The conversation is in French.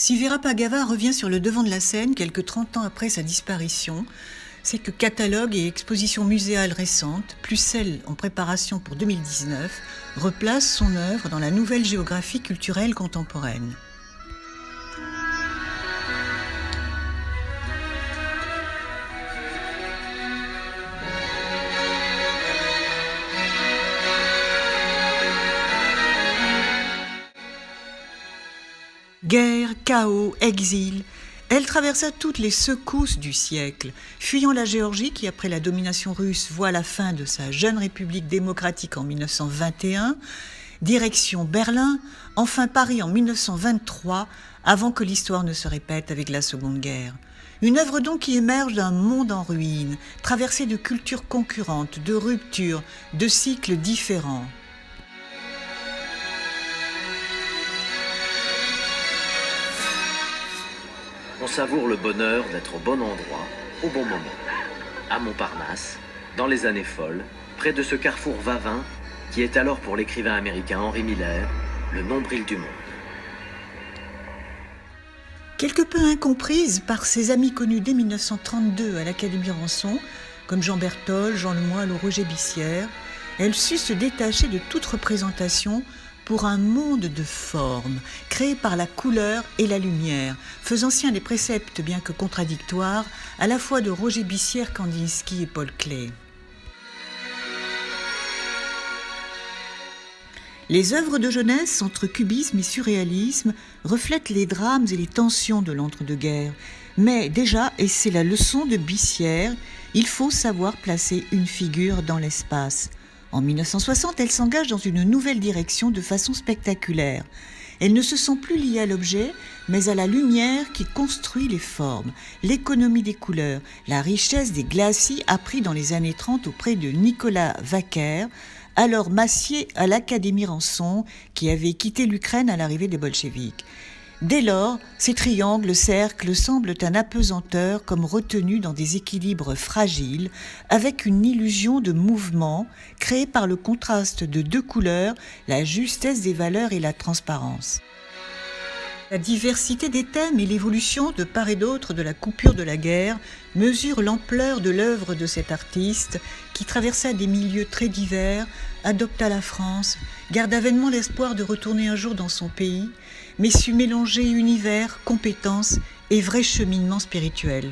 Si Virapagava revient sur le devant de la scène quelques 30 ans après sa disparition, c'est que catalogues et expositions muséales récentes, plus celles en préparation pour 2019, replacent son œuvre dans la nouvelle géographie culturelle contemporaine. Guerre, chaos, exil, elle traversa toutes les secousses du siècle, fuyant la Géorgie qui, après la domination russe, voit la fin de sa jeune république démocratique en 1921, direction Berlin, enfin Paris en 1923, avant que l'histoire ne se répète avec la Seconde Guerre. Une œuvre donc qui émerge d'un monde en ruine, traversé de cultures concurrentes, de ruptures, de cycles différents. On savoure le bonheur d'être au bon endroit, au bon moment. À Montparnasse, dans les années folles, près de ce carrefour Vavin, qui est alors pour l'écrivain américain Henry Miller, le nombril du monde. Quelque peu incomprise par ses amis connus dès 1932 à l'Académie Ranson, comme Jean Berthold, Jean Lemoyle ou Roger Bissière, elle sut se détacher de toute représentation pour un monde de formes, créé par la couleur et la lumière, faisant sien des préceptes bien que contradictoires, à la fois de Roger Bissière, Kandinsky et Paul Klee. Les œuvres de jeunesse, entre cubisme et surréalisme, reflètent les drames et les tensions de l'entre-deux-guerres. Mais déjà, et c'est la leçon de Bissière, il faut savoir placer une figure dans l'espace. En 1960, elle s'engage dans une nouvelle direction de façon spectaculaire. Elle ne se sent plus liée à l'objet, mais à la lumière qui construit les formes, l'économie des couleurs, la richesse des glacis appris dans les années 30 auprès de Nicolas Vaquer, alors massier à l'Académie Ranson, qui avait quitté l'Ukraine à l'arrivée des bolcheviks. Dès lors, ces triangles, cercles semblent un apesanteur comme retenus dans des équilibres fragiles, avec une illusion de mouvement créée par le contraste de deux couleurs, la justesse des valeurs et la transparence. La diversité des thèmes et l'évolution de part et d'autre de la coupure de la guerre mesurent l'ampleur de l'œuvre de cet artiste qui traversa des milieux très divers, adopta la France, garda vainement l'espoir de retourner un jour dans son pays, mais sut mélanger univers, compétences et vrai cheminement spirituel.